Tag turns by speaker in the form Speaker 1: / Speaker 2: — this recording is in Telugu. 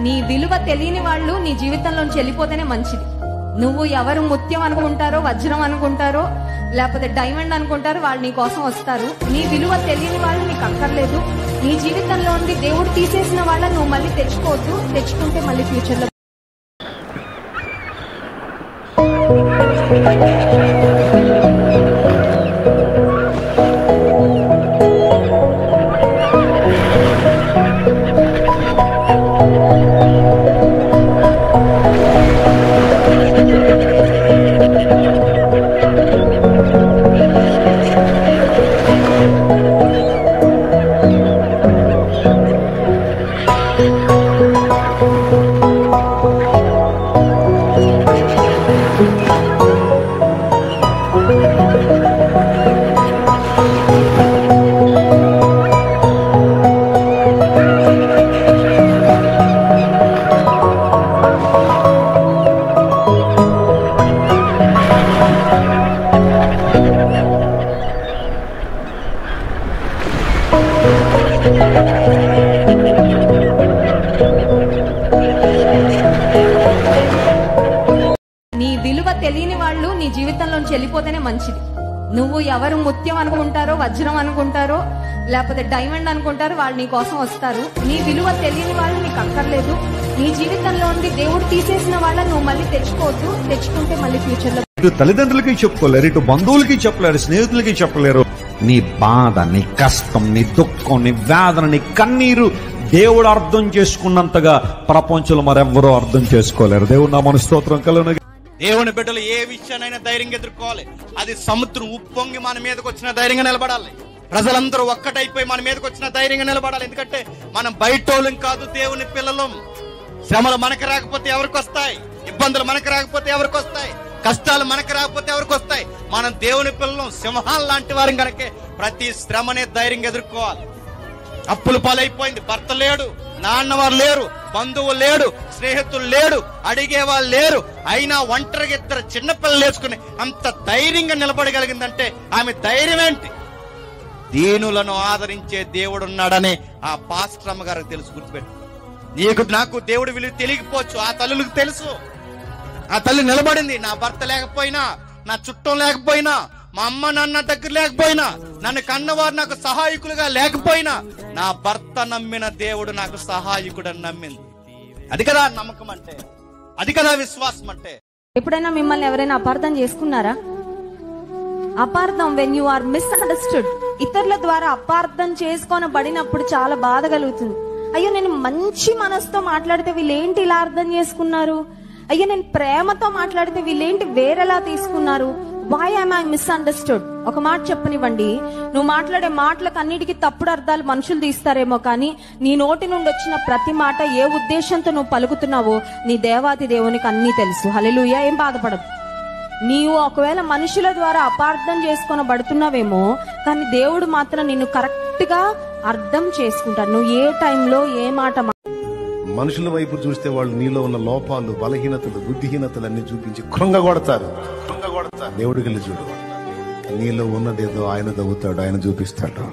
Speaker 1: నీ విలువ తెలియని వాళ్ళు నీ జీవితంలోంచి వెళ్ళిపోతేనే మంచిది. నువ్వు ఎవరు ముత్యం అనుకుంటారో, వజ్రం అనుకుంటారో, లేకపోతే డైమండ్ అనుకుంటారో వాళ్ళు నీ కోసం వస్తారు. నీ విలువ తెలియని వాళ్ళు నీకు అక్కర్లేదు. నీ జీవితంలో ఉండి దేవుడు తీసేసిన వాళ్ళని నువ్వు మళ్ళీ తెచ్చుకోవద్దు. తెచ్చుకుంటే మళ్ళీ ఫ్యూచర్ లో నీ విలువ తెలియని వాళ్ళు నీ జీవితంలోంచి వెళ్ళిపోతేనే మంచిది. నువ్వు ఎవరు ముత్యం అనుకుంటారో, వజ్రం అనుకుంటారో, లేకపోతే డైమండ్ అనుకుంటారో వాళ్ళు నీ కోసం వస్తారు. నీ విలువ తెలియని వాళ్ళు నీకు అక్కర్లేదు. నీ జీవితంలో ఉండి దేవుడు తీసేసిన వాళ్ళని నువ్వు మళ్ళీ తెచ్చుకోవద్దు. తెచ్చుకుంటే మళ్ళీ ఫ్యూచర్ లో
Speaker 2: ఇటు తల్లిదండ్రులకి చెప్పుకోలేరు, ఇటు బంధువులకి చెప్పలేరు, స్నేహితులకి చెప్పలేరు. నీ బాధ, నీ కష్టం, నీ దుఃఖం, నీ వేదన, నీ కన్నీరు దేవుడు అర్థం చేసుకున్నంతగా ప్రపంచంలో మరెవ్వరూ అర్థం చేసుకోలేరు. దేవుడు నా మన స్తోత్రం కలుగును.
Speaker 3: దేవుని బిడ్డలు ఏ విషయాన్నైనా ధైర్యంగా ఎదుర్కోవాలి. అది సముద్రం ఉప్పొంగి మన మీదకి వచ్చిన ధైర్యంగా నిలబడాలి. ప్రజలందరూ ఒక్కటైపోయి మన మీదకి వచ్చిన ధైర్యంగా నిలబడాలి. ఎందుకంటే మనం బయటోళ్ళం కాదు, దేవుని పిల్లలం. శ్రమలు మనకు రాకపోతే ఎవరికి వస్తాయి? ఇబ్బందులు మనకు రాకపోతే ఎవరికి వస్తాయి? కష్టాలు మనకు రాకపోతే ఎవరికి వస్తాయి? మనం దేవుని పిల్లలం, సింహాలు లాంటి వారం కనుకే ప్రతి శ్రమనే ధైర్యంగా ఎదుర్కోవాలి. అప్పులు పాలైపోయింది, భర్త లేడు, నాన్నవారు లేరు, బంధువులు లేడు, స్నేహితులు లేడు, అడిగేవాళ్ళు లేరు, అయినా ఒంటరిగా ఇద్దరు చిన్నపిల్లలు వేసుకుని అంత ధైర్యంగా నిలబడగలిగిందంటే ఆమె ధైర్యం ఏంటి? దీనులను ఆదరించే దేవుడు ఉన్నాడని ఆ పాస్టర్ అమ్మ గారికి తెలుసు. గుర్తుపెట్టు. నీకు నాకు దేవుడు విలువ తెలియకపోవచ్చు, ఆ తల్లులకు తెలుసు. ఆ తల్లి నిలబడింది. నా భర్త లేకపోయినా, నా చుట్టం లేకపోయినా, మా అమ్మ నాన్న దగ్గర లేకపోయినా, నన్ను కన్నవారు నాకు సహాయకులుగా లేకపోయినా, నా భర్త నమ్మిన దేవుడు నాకు సహాయకుడని నమ్మింది. అది కదా నమ్మకం అంటే, అది కదా విశ్వాసం అంటే.
Speaker 1: ఎప్పుడైనా మిమ్మల్ని ఎవరైనా అపార్థం చేసుకున్నారా? అపార్థం, వెన్ యు ఆర్ మిస్అండర్స్టూడ్, ఇతరుల ద్వారా అపార్థం చేసుకోనబడినప్పుడు చాలా బాధ కలుగుతుంది. అయ్యో, నేను మంచి మనసుతో మాట్లాడితే వీళ్ళేంటి ఇలా అర్థం చేసుకున్నారు? అయ్యో, నేను ప్రేమతో మాట్లాడితే వీళ్ళేంటి వేరేలా తీసుకున్నారు? Why am I misunderstood? ఒక మాట చెప్పనివ్వండి, నువ్వు మాట్లాడే మాటలకు అన్నిటికీ తప్పుడు అర్థాలు మనుషులు తీస్తారేమో, కానీ నీ నోటి నుండి వచ్చిన ప్రతి మాట ఏ ఉద్దేశంతో నువ్వు పలుకుతున్నావో నీ దేవాది దేవునికి అన్నీ తెలుసు. హల్లెలూయా. ఏం బాధపడదు. నీవు ఒకవేళ మనుషుల ద్వారా అపార్థం చేసుకొనబడుతున్నావేమో, కానీ దేవుడు మాత్రం నిన్ను కరెక్ట్ గా అర్థం చేసుకుంటాడు. నువ్వు ఏ టైంలో ఏ మాట.
Speaker 4: మనుషుల వైపు చూస్తే వాళ్ళు నీలో ఉన్న లోపాలు, బలహీనతలు, బుద్ధిహీనతలు అన్ని చూపించి కృంగగొడతారు. దేవుడికి వెళ్ళి చూడు, నీలో ఉన్నదేదో ఆయన దవ్వుతాడు, ఆయన చూపిస్తాడు.